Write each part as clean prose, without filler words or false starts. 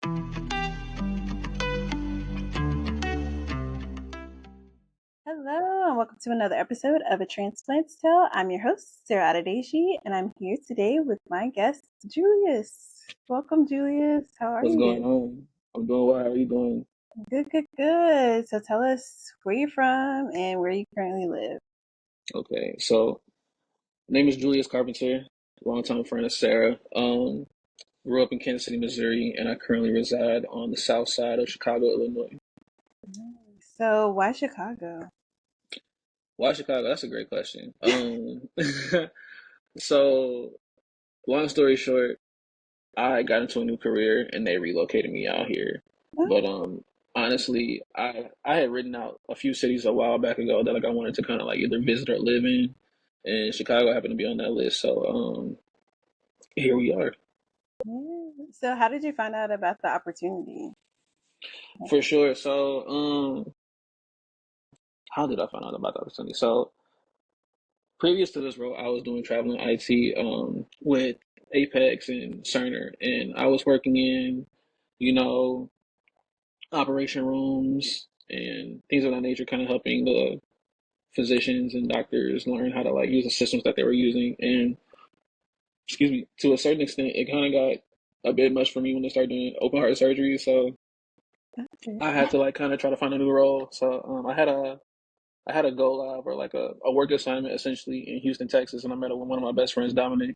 Hello, and welcome to another episode of A Transplant's Tale. I'm your host, Sarah Adedeji, and I'm here today with my guest, Julius. Welcome, Julius. How are What's going you? on? I'm doing well. How are you doing? Good, good, good. So tell us where you're from and where you currently live. Okay, so my name is Julius Carpenter, longtime friend of Sarah. Grew up in Kansas City, Missouri, and I currently reside on the south side of Chicago, Illinois. Nice. So why Chicago? Why Chicago? That's a great question. So long story short, I got into a new career and they relocated me out here. But Oh, honestly, I had written out a few cities a while back ago that like I wanted to kind of like either visit or live in, and Chicago happened to be on that list. So here we are. yeah. So how did you find out about the opportunity? For sure. So how did I find out about the opportunity? So previous to this role, I was doing traveling IT with Apex and Cerner, and I was working in, you know, operation rooms and things of that nature, kind of helping the physicians and doctors learn how to like use the systems that they were using. And excuse me, to a certain extent, it kind of got a bit much for me when they started doing open heart surgery. So Okay. I had to like kind of try to find a new role. So I had a go live or like a work assignment essentially in Houston, Texas, and I met one of my best friends, Dominic,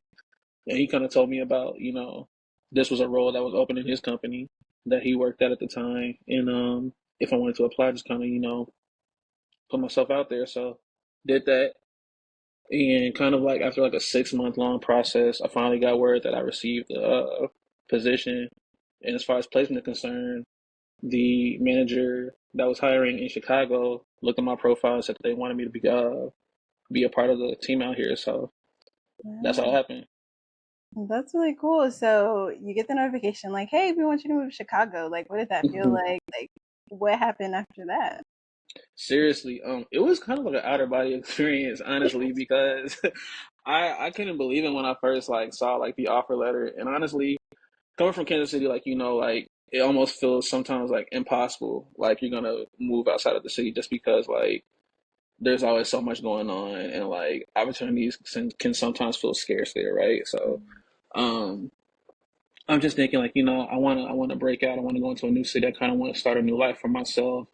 and he kind of told me about this was a role that was open in his company that he worked at the time, and if I wanted to apply, just kind of put myself out there. So did that, and kind of like after like a 6 month long process, I finally got word that I received a position. And as far as placement is concerned, the manager that was hiring in Chicago looked at my profile and said that they wanted me to be a part of the team out here. So that's how it Wow. happened. That's really cool. So you get the notification like, hey, we want you to move to Chicago. Like, what did that feel like? Like, what happened after that? Seriously, it was kind of like an outer body experience, honestly, because I couldn't believe it when I first like saw like the offer letter. And honestly, coming from Kansas City, like like it almost feels sometimes like impossible, like you're gonna move outside of the city just because like there's always so much going on and like opportunities can sometimes feel scarce there, right? So um I'm just thinking like, I wanna break out, I wanna go into a new city, I kinda wanna start a new life for myself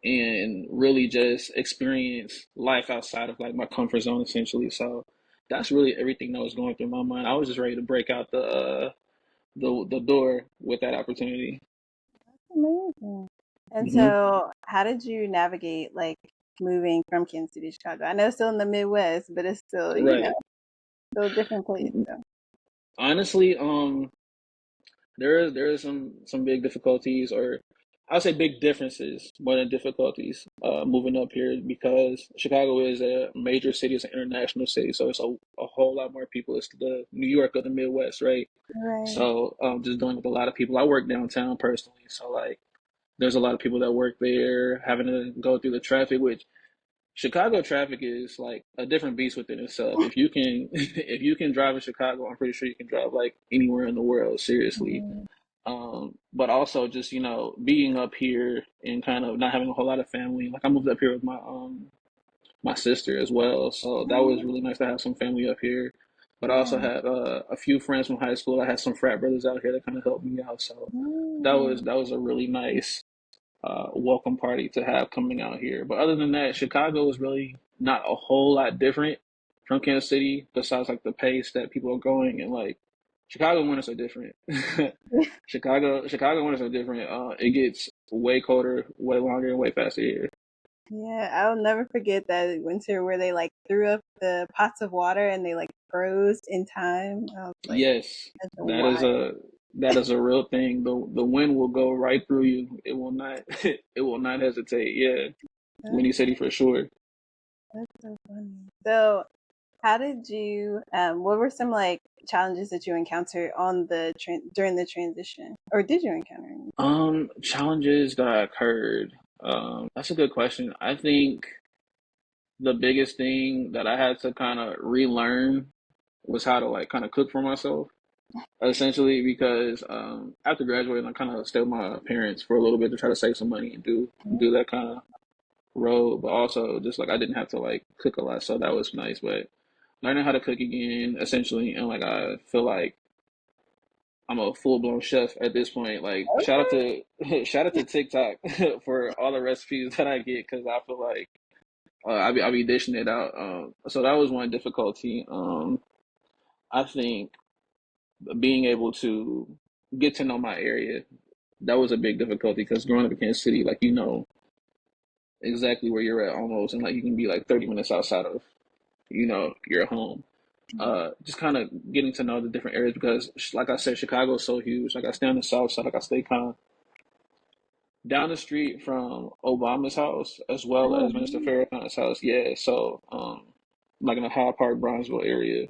and really just experience life outside of like my comfort zone essentially. So that's really everything that was going through my mind. I was just ready to break out the door with that opportunity. Amazing. And Hmm. so, how did you navigate like moving from Kansas City to Chicago? I know it's still in the Midwest, but it's still, Right. still a different place. So, Honestly, there is some big difficulties, or I'll say big differences more than difficulties, moving up here because Chicago is a major city, it's an international city, so it's a whole lot more people. It's the New York of the Midwest, right? right. So just dealing with a lot of people. I work downtown personally, so like there's a lot of people that work there, having to go through the traffic, which Chicago traffic is like a different beast within itself. If you can if you can drive in Chicago, I'm pretty sure you can drive like anywhere in the world, seriously. Mhm. But also just, being up here and kind of not having a whole lot of family. Like I moved up here with my sister as well. So that was really nice to have some family up here. But I also Yeah. had a few friends from high school. I had some frat brothers out here that kind of helped me out. So that Mm. was that was a really nice welcome party to have coming out here. But other than that, Chicago is really not a whole lot different from Kansas City, besides like the pace that people are going and like Chicago winters are different. Chicago winters are different. It gets way colder, way longer, and way faster here. Yeah, I'll never forget that winter where they like threw up the pots of water and they like froze in time. I was like, Yes, that's that is wild. a real thing. The wind will go right through you. It will not it will not hesitate. Yeah, That's, Windy City for sure. that's so funny. So, how did you, what were some like challenges that you encountered on the during the transition? Or did you encounter any? Challenges that occurred. That's a good question. I think the biggest thing that I had to kind of relearn was how to like kind of cook for myself. essentially because after graduating, I kind of stayed with my parents for a little bit to try to save some money and do that kind of road, but also just like I didn't have to like cook a lot, so that was nice. But learning how to cook again, essentially, and like I feel like I'm a full blown chef at this point. Like shout out Okay. to shout out to TikTok for all the recipes that I get because I feel like I be dishing it out. So that was one difficulty. I think being able to get to know my area, that was a big difficulty because growing up in Kansas City, like you know exactly where you're at almost, and like you can be like 30 minutes outside of your home. Just kind of getting to know the different areas because, like I said, Chicago is so huge. Like I stay on the south side, like I stay kind of down the street from Obama's house as well Oh, as Minister Farrakhan's house. Yeah, so like in the Hyde Park, Bronzeville area.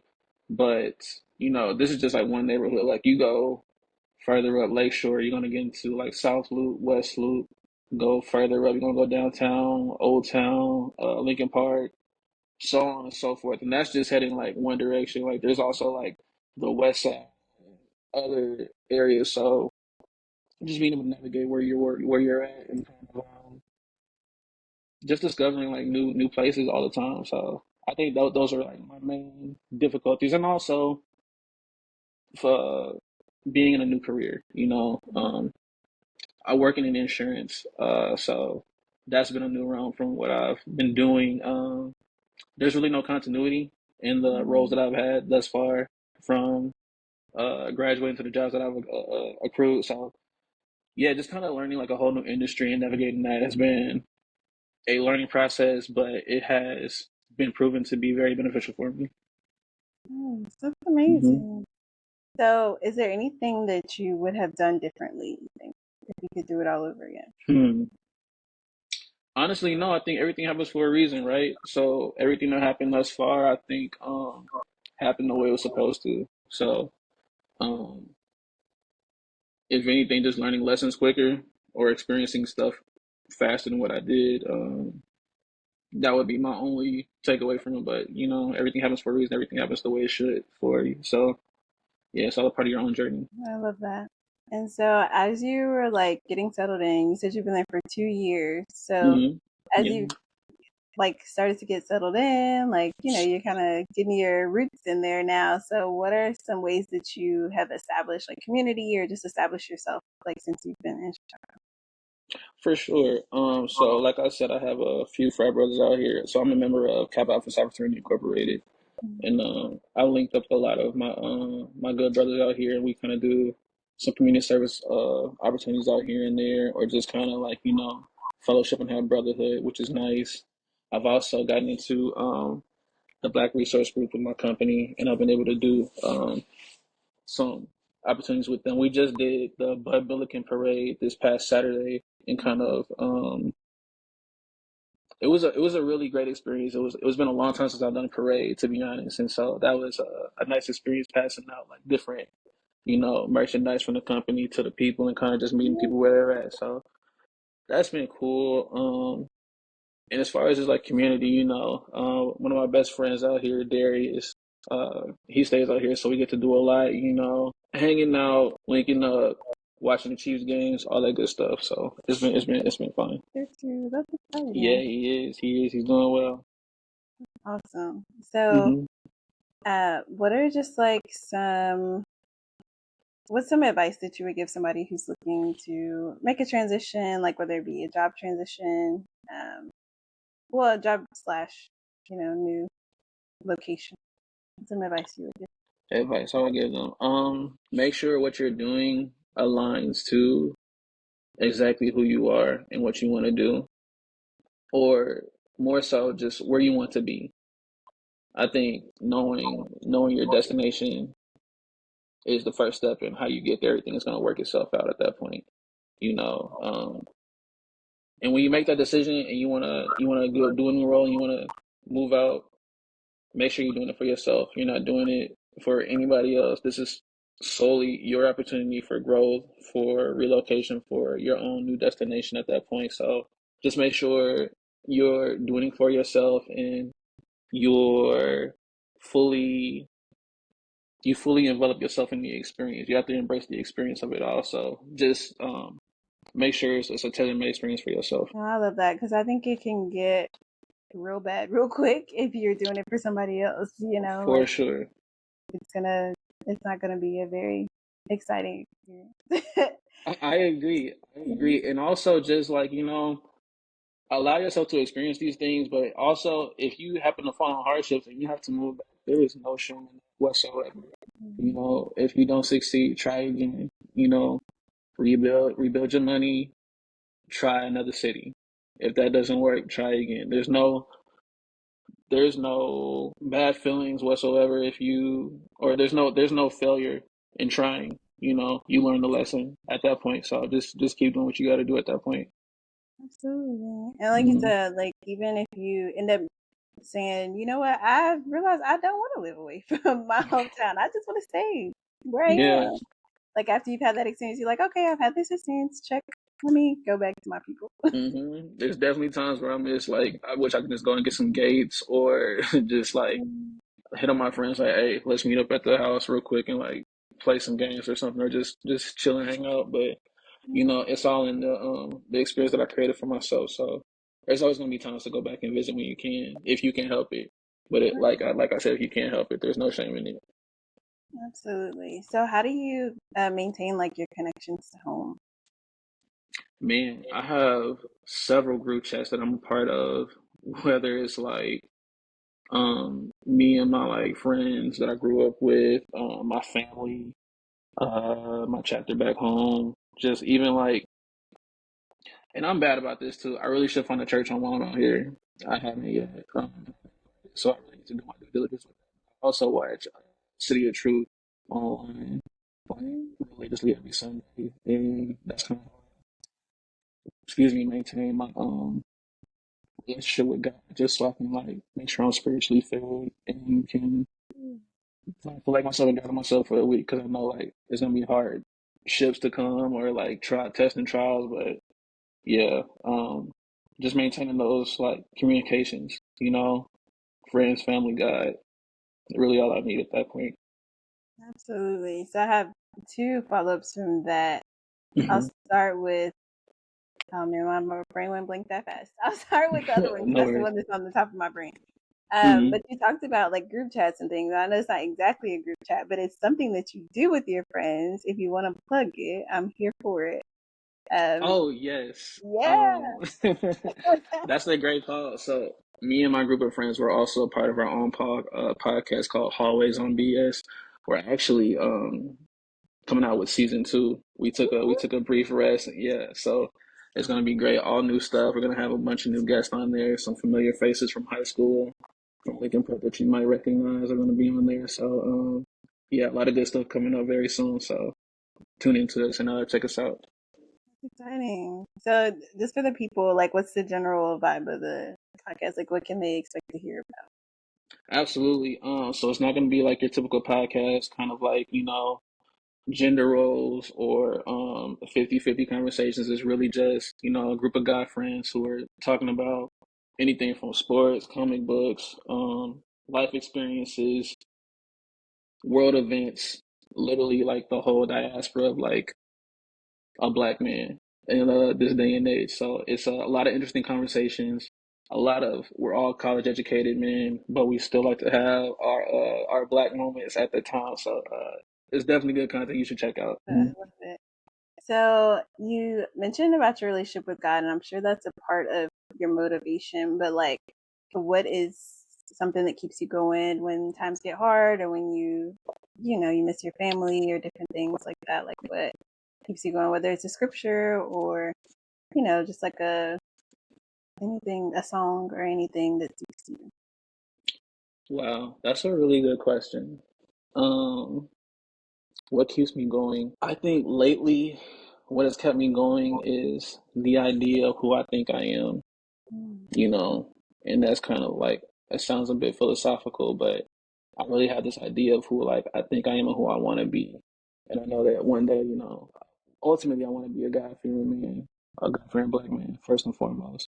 But this is just like one neighborhood. Like you go further up Lakeshore, you're gonna get into like South Loop, West Loop. Go further up, you're gonna go downtown, Old Town, Lincoln Park, so on and so forth. And that's just heading like one direction. Like there's also like the West Side, other areas. So just being able to navigate where you're at and kind of just discovering like new places all the time. So I think those are like my main difficulties, and also for being in a new career. I work in insurance, so that's been a new realm from what I've been doing. There's really no continuity in the roles mhm. that I've had thus far from graduating to the jobs that I've accrued. So yeah, just kind of learning like a whole new industry and navigating that has been a learning process, but it has been proven to be very beneficial for me. Nice. That's Hmm. amazing. So, is there anything that you would have done differently, you think, if you could do it all over again? Hmm. Honestly, no, I think everything happens for a reason, right? So everything that happened thus far, I think happened the way it was supposed to. So um if anything, just learning lessons quicker or experiencing stuff faster than what I did. That would be my only takeaway from it. But everything happens for a reason. Everything happens the way it should for you. So yeah, it's all a part of your own journey. I love that. And so, as you were like getting settled in, you said you've been there for 2 years. So, Hmm. as Yeah, you like started to get settled in, like, you're kind of getting your roots in there now. So, what are some ways that you have established like community or just established yourself like since you've been in for sure. So like I said, I have a few frat brothers out here. So I'm a member of Kappa Alpha Psi Fraternity Incorporated, Chicago? and I linked up with a lot of my good brothers out here, and we kind of do some community service opportunities out here and there, or just kind of like fellowship and have brotherhood, which is nice. I've also gotten into the Black Resource Group with my company, and I've been able to do some opportunities with them. We just did the Bud Billiken Parade this past Saturday, and kind of it was a really great experience. It was been a long time since I've done a parade, to be honest, and so that was a nice experience passing out like different merchandise from the company to the people and kind of just meeting people where they're at. So that's been cool. And as far as just like community, one of my best friends out here, Darius, he stays out here, so we get to do a lot, hanging out, linking up, watching the Chiefs games, all that good stuff. So it's been fun. There too. That's Yeah, exciting. he is. He is. He's doing well. Awesome. So, Hmm. what are just like what's some advice that you would give somebody who's looking to make a transition, like whether it be a job transition, well, a job slash, new location? Some advice you would give. Advice I would give them. Make sure what you're doing aligns to exactly who you are and what you want to do, or more so, just where you want to be. I think knowing your destination is the first step, and how you get there, everything is going to work itself out at that point. You know, and when you make that decision and you wanna go do a new role and you wanna move out, make sure you're doing it for yourself. You're not doing it for anybody else. This is solely your opportunity for growth, for relocation, for your own new destination at that point. So just make sure you're doing it for yourself and you're fully you fully envelop yourself in the experience. You have to embrace the experience of it all. So just make sure it's a tailor-made experience for yourself. Oh, I love that because I think it can get real bad real quick if you're doing it for somebody else. For Like sure. it's gonna, it's not gonna be a very exciting experience. I agree. I agree. And also just like, allow yourself to experience these things, but also if you happen to fall on hardships and you have to move back, there is no shame in that whatsoever. If you don't succeed, try again. Rebuild your money, try another city. If that doesn't work, try again. There's no bad feelings whatsoever if you or there's no failure in trying. You learn the lesson at that point. So just keep doing what you got to do at that point. Absolutely. And like you Hmm. said, like even if you end up saying, you know what, I realized I don't want to live away from my hometown. I just want to stay where I Yeah. am. Like after you've had that experience, you're like, okay, I've had this experience. Check. Let me go back to my people. There's definitely times where I miss like I wish I could just go and get some gates or just like hit on my friends like, hey, let's meet up at the house real quick and like play some games or something or just chill and hang out. But it's all in the experience that I created for myself. So there's always gonna be times to go back and visit when you can, if you can help it. But like I said, if you can't help it, there's no shame in it. Absolutely. So how do you maintain like your connections to home? Man, I have several group chats that I'm a part of, whether it's like me and my like friends that I grew up with, my family, my chapter back home, just even like, and I'm bad about this too. I really should find a church home while I'm out here. I haven't yet, so I really need to do my due diligence with that. I also watch City of Truth online, like religiously every Sunday, and that's kind of, excuse me, maintain my relationship with God, just so I can like make sure I'm spiritually fed and can feel like myself and down myself for a week because I know like it's gonna be hard ships to come or like try testing trials, but yeah, just maintaining those like communications, friends, family, God, really all I need at that point. Absolutely. So I have two follow-ups from that. I'll Hmm. start with, oh man, my brain went blank that fast. I'll start with the other one because No that's the worries. one that's on the top of my brain. Hmm. But you talked about like group chats and things. I know it's not exactly a group chat, but it's something that you do with your friends. If you want to plug it, I'm here for it. Um, Oh yes, yeah. that's a great call. So me and my group of friends were also part of our own podcast called Hallways on BS. We're actually coming out with season two. We took a brief rest. Yeah, so it's gonna be great. All new stuff. We're gonna have a bunch of new guests on there. Some familiar faces from high school, from Lincoln Prep that you might recognize are gonna be on there. So yeah, a lot of good stuff coming up very soon. So tune into us and check us out. Exciting. So just for the people, like what's the general vibe of the podcast? Like what can they expect to hear Absolutely. So it's not gonna be like your typical podcast, kind of like gender roles or 50-50 conversations. Is really just a group of guy friends who are talking about anything from sports, comic books, life experiences, world events, literally like the whole diaspora of like a black man in this day and age. So it's a lot of interesting conversations. A lot of we're all college educated men, but we still like to have our black moments at the time. So it's definitely good content you should check out. about? I love it. So you mentioned about your relationship with God, and I'm sure that's a part of your motivation, but like what is something that keeps you going when times get hard or when you miss your family or different things like that? Like what keeps you going, whether it's a scripture or, just like anything, a song or anything that speaks to you. Wow, that's a really good question. Um, what keeps me going? I think lately, what has kept me going is the idea of who I think I am, Mm. you know, and that's kind of like, it sounds a bit philosophical, but I really have this idea of who like I think I am and who I want to be. And I know that one day, ultimately I want to be a God-fearing man, a God-fearing black man, first and foremost.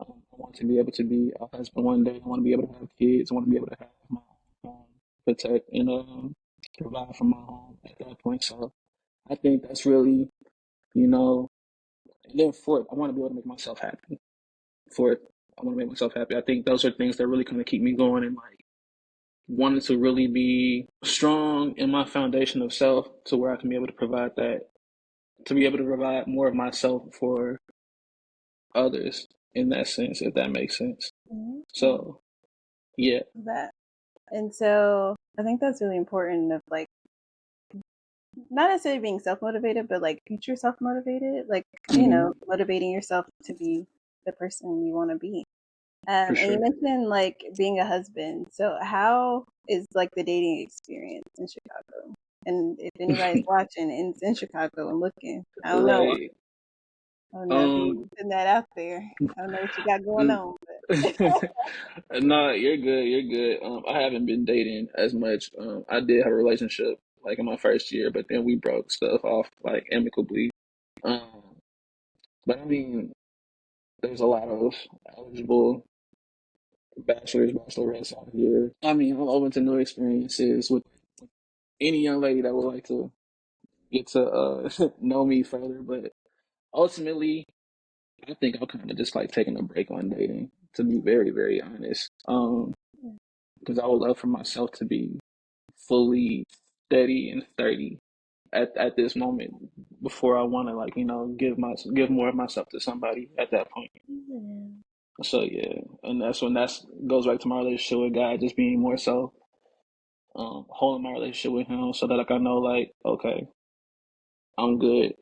I want to be able to be a husband one day. I want to be able to have kids. I want to be able to have my own home, protect and provide for my home at that point. So I think that's really, you know, and then fourth, I want to be able to make myself happy. Fourth, I want to make myself happy. I think those are things that really kind of keep me going and like wanting to really be strong in my foundation of self to where I can be able to provide that, to be able to provide more of myself for others in that sense, if that makes sense. Mhm. So, yeah. That. And so I think that's really important of like not necessarily being self motivated, but like future self motivated, like, Hmm. motivating yourself to be the person you want to be. For And you sure. mentioned like being a husband. So how is like the dating experience in Chicago? And if anybody's watching and it's in Chicago and looking, I don't know. Right. I don't know if Um, you putting that out there. I don't know what you got going on, but no, you're good. You're good. I haven't been dating as much. I did have a relationship like in my first year, but then we broke stuff off like amicably. Um, but I mean, there's a lot of eligible bachelors, bachelorettes out here. I mean, I'm open to new experiences with any young lady that would like to get to know me further. But ultimately, I think I'm kind of just like taking a break on dating, to be very, very honest. Because I would love for myself to be fully steady and sturdy at this moment before I want to like give more of myself to somebody at that point. So yeah, and that's when that's goes back to my relationship with God, just being more so holding my relationship with Him, so that like I know like okay, I'm good.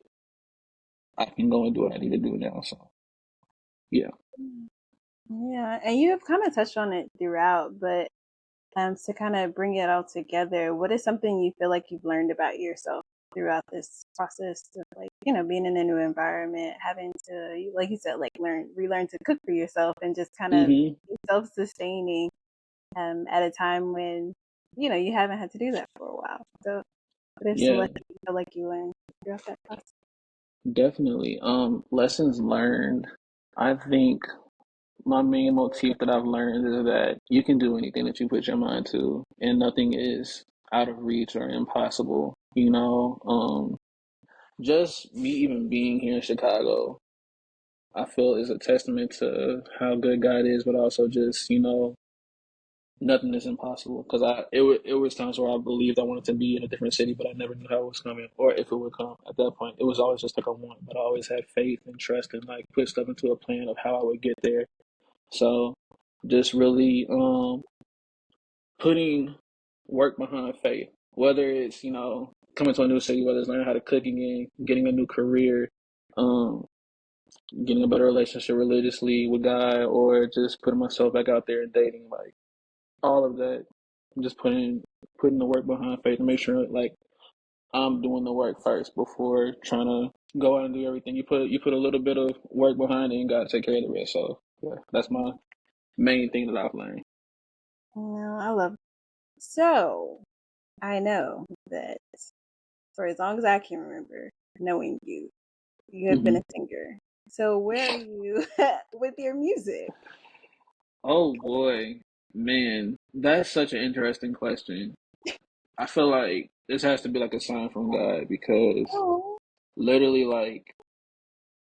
I can go and do what I need to do now. So yeah. yeah, and you have kind of touched on it throughout, but to kind of bring it all together, what is something you feel like you've learned about yourself throughout this process of like, being in a new environment, having to, like you said, like relearn to cook for yourself and just kind of Hmm. be self-sustaining at a time when, you haven't had to do that for a while. So what are some Yeah, lessons you feel like you learned throughout that process? definitely. Lessons learned. I think my main motif that I've learned is that you can do anything that you put your mind to, and nothing is out of reach or impossible. Just me even being here in Chicago, I feel is a testament to how good God is, but also just nothing is impossible. Because it was times where I believed I wanted to be in a different city, but I never knew how it was coming or if it would come. At that point, it was always just like a want, but I always had faith and trust and like put stuff into a plan of how I would get there. So just really putting work behind faith, whether it's coming to a new city, whether it's learning how to cook again, getting a new career, um, getting a better relationship religiously with God, or just putting myself back out there and dating, like all of that, just putting the work behind faith and make sure like I'm doing the work first before trying to go out and do everything. You put a little bit of work behind it and God take care of the rest. So yeah, that's my main thing that I've learned. No, I love. So I know that for as long as I can remember knowing you, you have been Hmm. a singer. So where are you with your music? Oh boy, man, that's such an interesting question. I feel like this has to be like a sign from God because Oh, literally like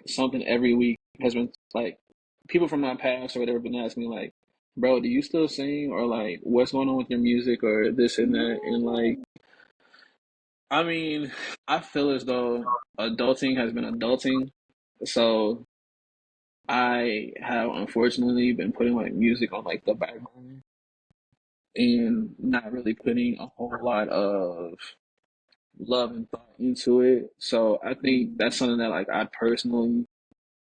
something every week has been like people from my past or whatever been asking me like, bro, do you still sing or like what's going on with your music or this and that? And like, no. I mean, I feel as though adulting has been adulting. So I have unfortunately been putting like music on like the back burner and not really putting a whole lot of love and thought into it. So I think that's something that like I personally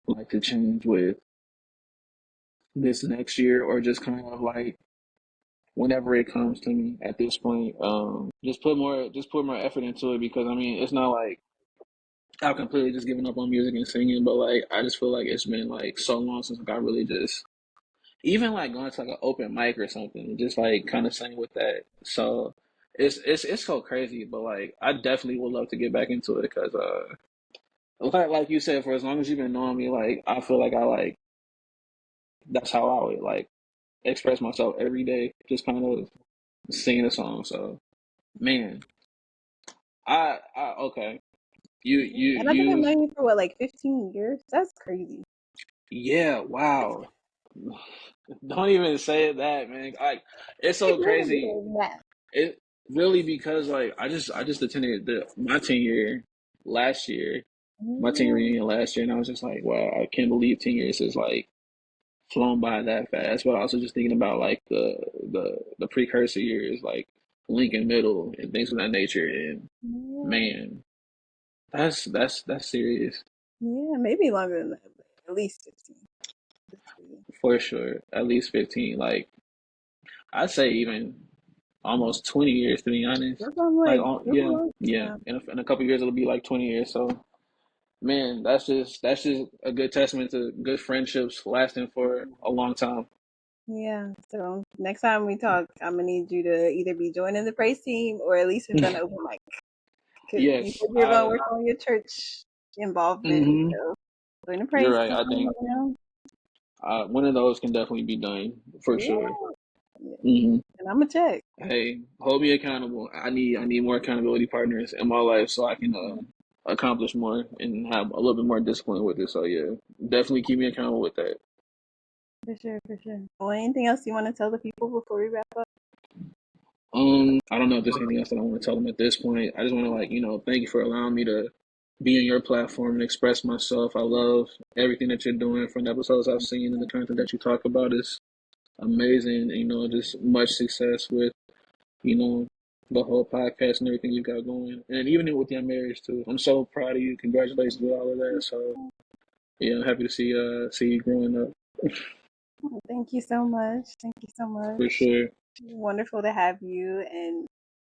like to change with this next year or just kind of like whenever it comes to me at this point. Just put more effort into it because I mean it's not like I've completely just given up on music and singing, but like I just feel like it's been like so long since like, I really just even like going to like an open mic or something, and just like kind of sing with that. So it's so crazy, but like I definitely would love to get back into it because like you said, for as long as you've been knowing me, like I feel like I like that's how I would like express myself every day, just kind of singing a song. So man, Okay. And I think I've You known you for what, like 15 years? That's crazy. yeah, wow. Don't even say that, man. Like, it's It's so really crazy. good math. It really because like I just attended my 10 year last year, my 10 year Yeah. reunion last year, and I was just like, wow, I can't believe 10 years is like flown by that fast. But also just thinking about like the precursor years, like Lincoln Middle and things of that nature, and Yeah. man, that's serious Yeah, maybe longer than that, but at least 15. That's crazy. for sure. At least 15. Like I'd say even almost 20 years to be honest. That's what I'm Like like, that's a yeah, long yeah. time. In a couple of years it'll be like 20 years. So man, that's just a good testament to good friendships lasting for a long time. Yeah, so next time we talk, I'm gonna need you to either be joining the praise team or at least have done an open mic. Because you Yes, said you're gonna I. work on your church involvement, Hmm. so join the You're praise right. team, I think one of those can definitely be done for sure. Yeah, yeah. Hmm. And I'm gonna check. Hey, hold me accountable. I need more accountability partners in my life so I can accomplish more and have a little bit more discipline with it. So yeah, definitely keep me accountable with that. For sure, for sure. Well, anything else you want to tell the people before we wrap up? I don't know if there's anything else that I want to tell them at this point. I just want to like, thank you for allowing me to be on your platform and express myself. I love everything that you're doing from the episodes I've seen and the content that you talk about is amazing. Just much success with, you know, the whole podcast and everything you got going. And even with your marriage too. I'm so proud of you. Congratulations with all of that. So yeah, I'm happy to see you growing up Oh, thank you so much. Thank you so much. for sure. Wonderful to have you, and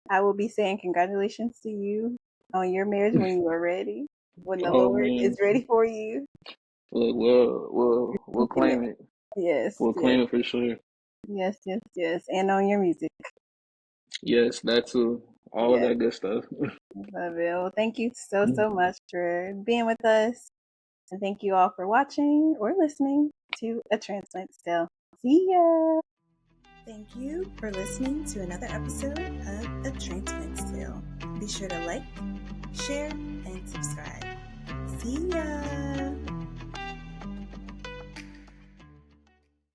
I will be saying congratulations to you on your marriage when you are ready, when the Oh Lord is man. ready for you. Look, we'll Thinking it. claim it. Yes, We'll yes, claim it for sure. yes, yes, yes, and on your music. Yes, that too. All of Yes, that good stuff. love it. Well, thank you so, so much for being with us. And thank you all for watching or listening to A Transplant Still. See ya. Thank you for listening to another episode of A Transplant Still. Be sure to like, share, and subscribe. See ya.